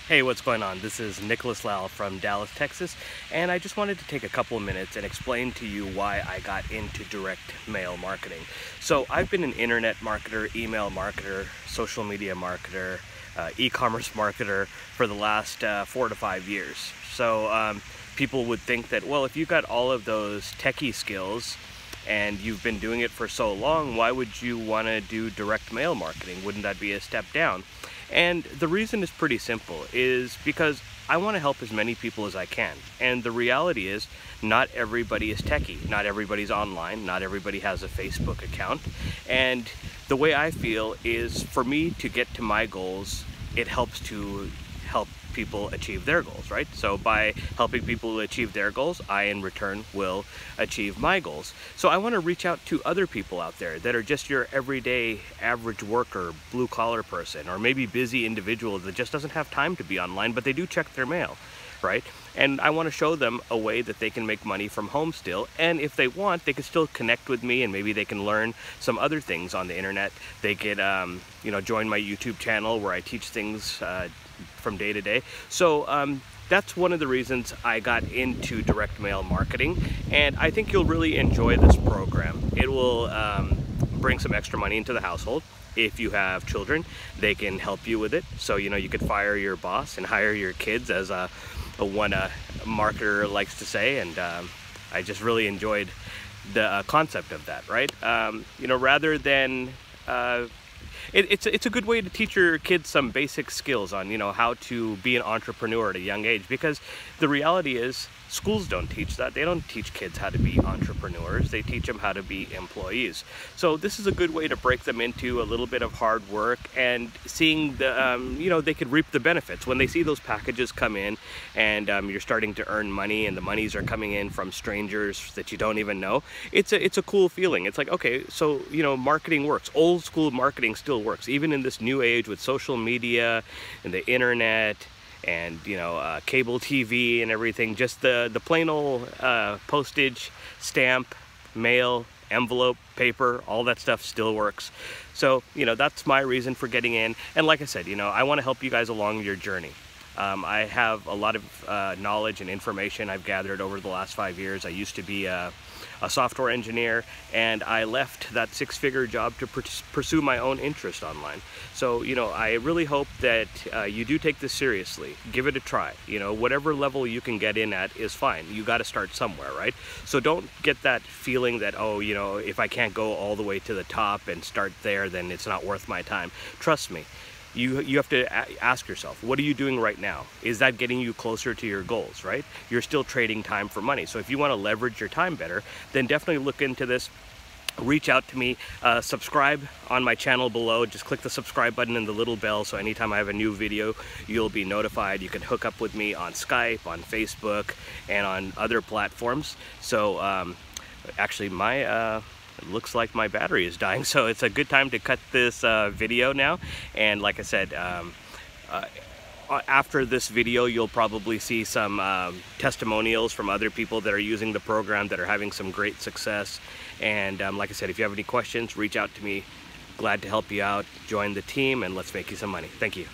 Hey, what's going on? This is Nicholas Lau from Dallas, Texas, and I just wanted to take a couple of minutes and explain to you why I got into direct mail marketing. So I've been an internet marketer, email marketer, social media marketer, e-commerce marketer for the last 4 to 5 years. So people would think that, well, if you got all of those techie skills and you've been doing it for so long, why would you want to do direct mail marketing? Wouldn't that be a step down? And the reason is pretty simple, is because I want to help as many people as I can. And the reality is, not everybody is techie, not everybody's online, not everybody has a Facebook account. And the way I feel is, for me to get to my goals, it helps to help people achieve their goals, right? So by helping people achieve their goals, I in return will achieve my goals. So I want to reach out to other people out there that are just your everyday average worker, blue collar person, or maybe busy individual that just doesn't have time to be online, but they do check their mail, right? And I want to show them a way that they can make money from home still. And if they want, they can still connect with me, and maybe they can learn some other things on the internet. They could, join my YouTube channel where I teach things from day to day. So that's one of the reasons I got into direct mail marketing, and I think you'll really enjoy this program. It will bring some extra money into the household. If you have children, they can help you with it. So you could fire your boss and hire your kids, as one marketer likes to say. And I just really enjoyed the concept of that, right? Rather than it's a good way to teach your kids some basic skills on how to be an entrepreneur at a young age, because the reality is schools don't teach that. They don't teach kids how to be entrepreneurs. They teach them how to be employees. So this is a good way to break them into a little bit of hard work, and seeing the they could reap the benefits when they see those packages come in, and you're starting to earn money, and the monies are coming in from strangers that you don't even know. It's a cool feeling. It's like, okay, so marketing works. Old school marketing still works, even in this new age with social media and the internet and cable TV and everything. Just the plain old postage stamp, mail, envelope, paper, all that stuff still works. So that's my reason for getting in. And like I said, I want to help you guys along your journey. I have a lot of knowledge and information I've gathered over the last 5 years. I used to be a software engineer, and I left that 6-figure job to pursue my own interest online. So I really hope that you do take this seriously. Give it a try. Whatever level you can get in at is fine. You got to start somewhere, right? So don't get that feeling that, oh, if I can't go all the way to the top and start there, then it's not worth my time. Trust me. You have to ask yourself, what are you doing right now? Is that getting you closer to your goals, right? You're still trading time for money. So if you want to leverage your time better, then definitely look into this. Reach out to me, subscribe on my channel below. Just click the subscribe button and the little bell, so anytime I have a new video, you'll be notified. You can hook up with me on Skype, on Facebook, and on other platforms. So actually it looks like my battery is dying, so it's a good time to cut this video now. And like I said, after this video, you'll probably see some testimonials from other people that are using the program, that are having some great success. And like I said, if you have any questions, reach out to me. Glad to help you out. Join the team, and let's make you some money. Thank you.